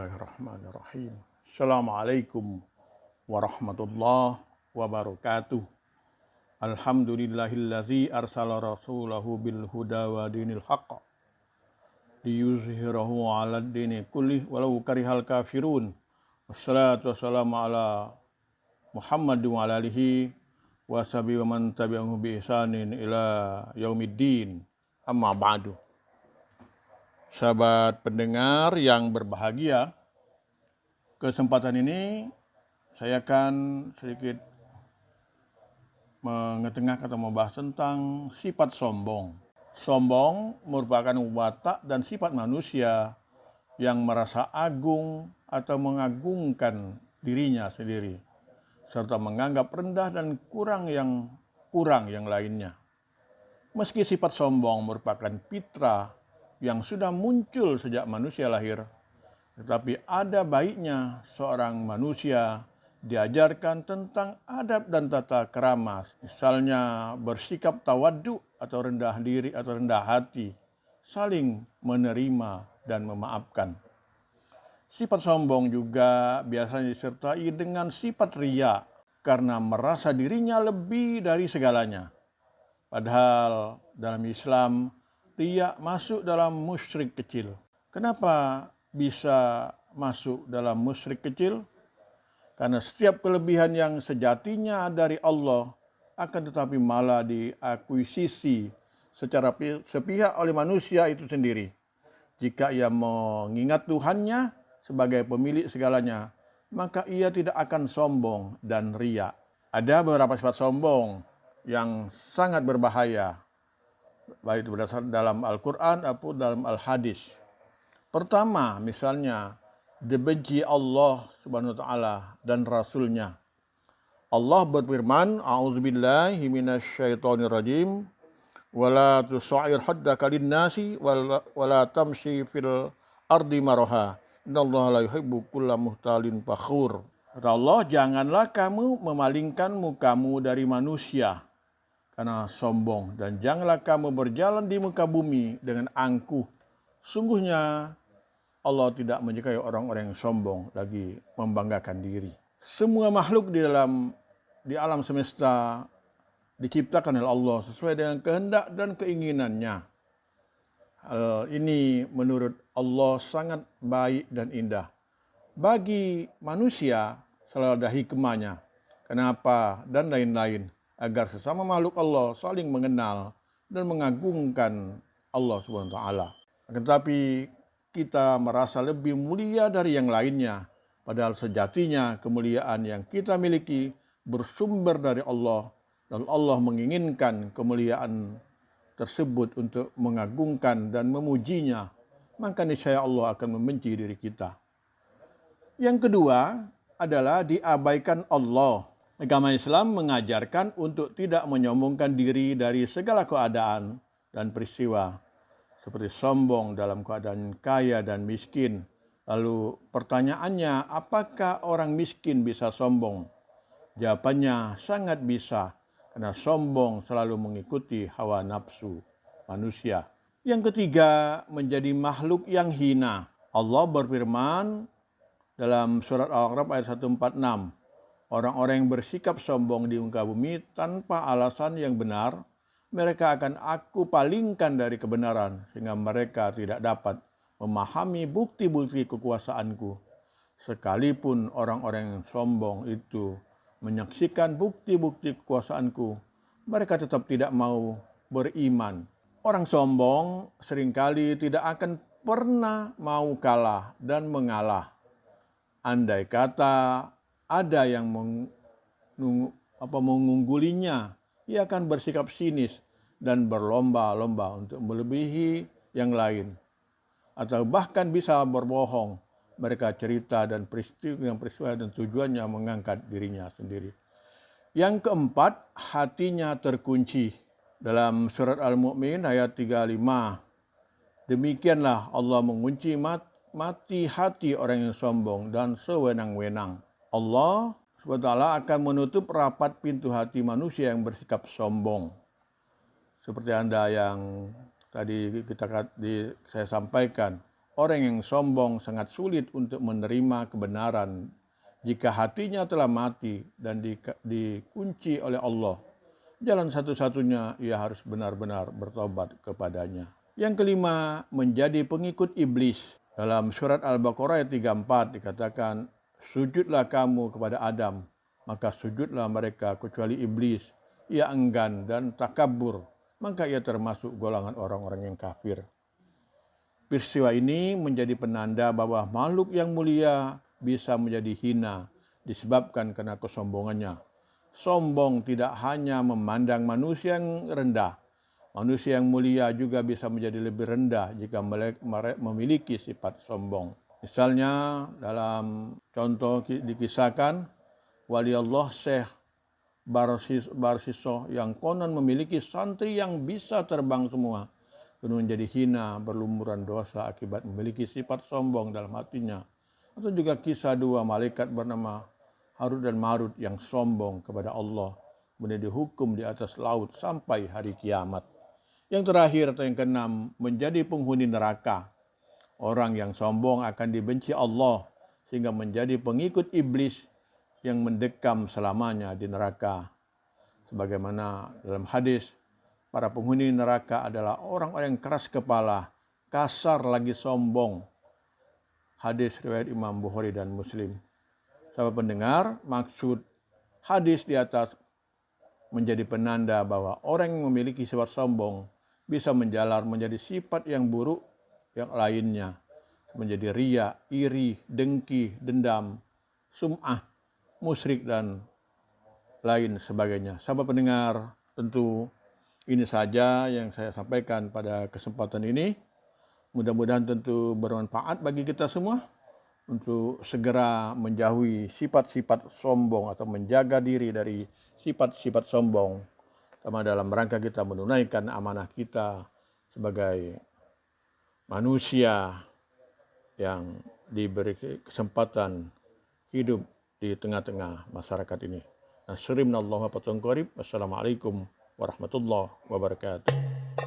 Bismillahirrahmanirrahim. Assalamualaikum warahmatullahi wabarakatuh. Alhamdulillahillazi arsala rasulahu bil huda wa dinil haqq liyuzhirahu 'alad dini kullih walau karihal kafirun. Wassalatu wassalamu ala Muhammad wa ala alihi wa sahbihi wa man tabi'ahu bi ihsanin ila yaumiddin. Amma ba'du. Sahabat pendengar yang berbahagia, kesempatan ini saya akan sedikit mengetengahkan atau membahas tentang sifat sombong. Sombong merupakan watak dan sifat manusia yang merasa agung atau mengagungkan dirinya sendiri, serta menganggap rendah dan kurang yang lainnya. Meski sifat sombong merupakan fitrah yang sudah muncul sejak manusia lahir, tetapi ada baiknya seorang manusia diajarkan tentang adab dan tata krama, misalnya bersikap tawaddu atau rendah diri atau rendah hati, saling menerima dan memaafkan. Sifat sombong juga biasanya disertai dengan sifat riya karena merasa dirinya lebih dari segalanya. Padahal dalam Islam, riya masuk dalam musyrik kecil. Kenapa bisa masuk dalam musyrik kecil? Karena setiap kelebihan yang sejatinya dari Allah akan tetapi malah diakuisisi secara sepihak oleh manusia itu sendiri. Jika ia mengingat Tuhannya sebagai pemilik segalanya, maka ia tidak akan sombong dan riya. Ada beberapa sifat sombong yang sangat berbahaya, baik itu berdasarkan dalam Al-Quran ataupun dalam Al-Hadis. Pertama, misalnya dibenci Allah Subhanahu wa taala dan Rasulnya. Allah berfirman, "A'udzubillahi minasyaitonirrajim. Wala tusa'ir haddaka lin-nasi wala tamshi fil ardi maraha. Innallaha la yuhibbu kulla muhtalin fakhur." Kata Allah, janganlah kamu memalingkan mukamu dari manusia karena sombong, dan janganlah kamu berjalan di muka bumi dengan angkuh. Sungguhnya Allah tidak menyukai orang-orang yang sombong lagi membanggakan diri. Semua makhluk di alam semesta diciptakan oleh Allah sesuai dengan kehendak dan keinginannya. Ini menurut Allah sangat baik dan indah. Bagi manusia selalu ada hikmahnya. Kenapa dan lain-lain, agar sesama makhluk Allah saling mengenal dan mengagungkan Allah Subhanahu wa taala. Tetapi kita merasa lebih mulia dari yang lainnya, padahal sejatinya kemuliaan yang kita miliki bersumber dari Allah, dan Allah menginginkan kemuliaan tersebut untuk mengagungkan dan memujinya, maka niscaya Allah akan membenci diri kita. Yang kedua adalah diabaikan Allah. Agama Islam mengajarkan untuk tidak menyombongkan diri dari segala keadaan dan peristiwa, seperti sombong dalam keadaan kaya dan miskin. Lalu pertanyaannya, apakah orang miskin bisa sombong? Jawabannya sangat bisa, karena sombong selalu mengikuti hawa nafsu manusia. Yang ketiga, menjadi makhluk yang hina. Allah berfirman dalam surat Al-A'raf ayat 146, orang-orang yang bersikap sombong di muka bumi tanpa alasan yang benar, mereka akan aku palingkan dari kebenaran, sehingga mereka tidak dapat memahami bukti-bukti kekuasaanku. Sekalipun orang-orang yang sombong itu menyaksikan bukti-bukti kekuasaanku, mereka tetap tidak mau beriman. Orang sombong seringkali tidak akan pernah mau kalah dan mengalah. Andai kata ada yang mengunggulinya, ia akan bersikap sinis dan berlomba-lomba untuk melebihi yang lain, atau bahkan bisa berbohong. Mereka cerita dan peristiwa dan tujuannya mengangkat dirinya sendiri. Yang keempat, hatinya terkunci. Dalam surat Al-Mu'min ayat 35, demikianlah Allah mengunci mati hati orang yang sombong dan sewenang-wenang. Allah SWT akan menutup rapat pintu hati manusia yang bersikap sombong. Seperti Anda yang tadi saya sampaikan, orang yang sombong sangat sulit untuk menerima kebenaran jika hatinya telah mati dan dikunci oleh Allah. Jalan satu-satunya ia harus benar-benar bertobat kepadanya. Yang kelima, menjadi pengikut iblis. Dalam surat Al-Baqarah ayat 34 dikatakan, sujudlah kamu kepada Adam, maka sujudlah mereka kecuali iblis. Ia enggan dan takabur, maka ia termasuk golongan orang-orang yang kafir. Peristiwa ini menjadi penanda bahwa makhluk yang mulia bisa menjadi hina disebabkan karena kesombongannya. Sombong tidak hanya memandang manusia yang rendah, manusia yang mulia juga bisa menjadi lebih rendah jika memiliki sifat sombong. Misalnya dalam contoh dikisahkan, wali Allah Syekh Barsiso yang konon memiliki santri yang bisa terbang semua, kemudian menjadi hina berlumuran dosa akibat memiliki sifat sombong dalam hatinya. Atau juga kisah dua malaikat bernama Harut dan Marut yang sombong kepada Allah, kemudian dihukum di atas laut sampai hari kiamat. Yang terakhir atau yang keenam, menjadi penghuni neraka. Orang yang sombong akan dibenci Allah sehingga menjadi pengikut iblis yang mendekam selamanya di neraka. Sebagaimana dalam hadis, para penghuni neraka adalah orang-orang yang keras kepala, kasar lagi sombong. Hadis riwayat Imam Bukhari dan Muslim. Sahabat pendengar, maksud hadis di atas menjadi penanda bahwa orang yang memiliki sifat sombong bisa menjalar menjadi sifat yang buruk yang lainnya, menjadi ria, iri, dengki, dendam, sum'ah, musyrik, dan lain sebagainya. Sahabat pendengar, tentu ini saja yang saya sampaikan pada kesempatan ini. Mudah-mudahan tentu bermanfaat bagi kita semua untuk segera menjauhi sifat-sifat sombong atau menjaga diri dari sifat-sifat sombong, sama dalam rangka kita menunaikan amanah kita sebagai manusia yang diberi kesempatan hidup di tengah-tengah masyarakat ini. Nasrimnallahu wa fatun qarib. Wassalamualaikum warahmatullahi wabarakatuh.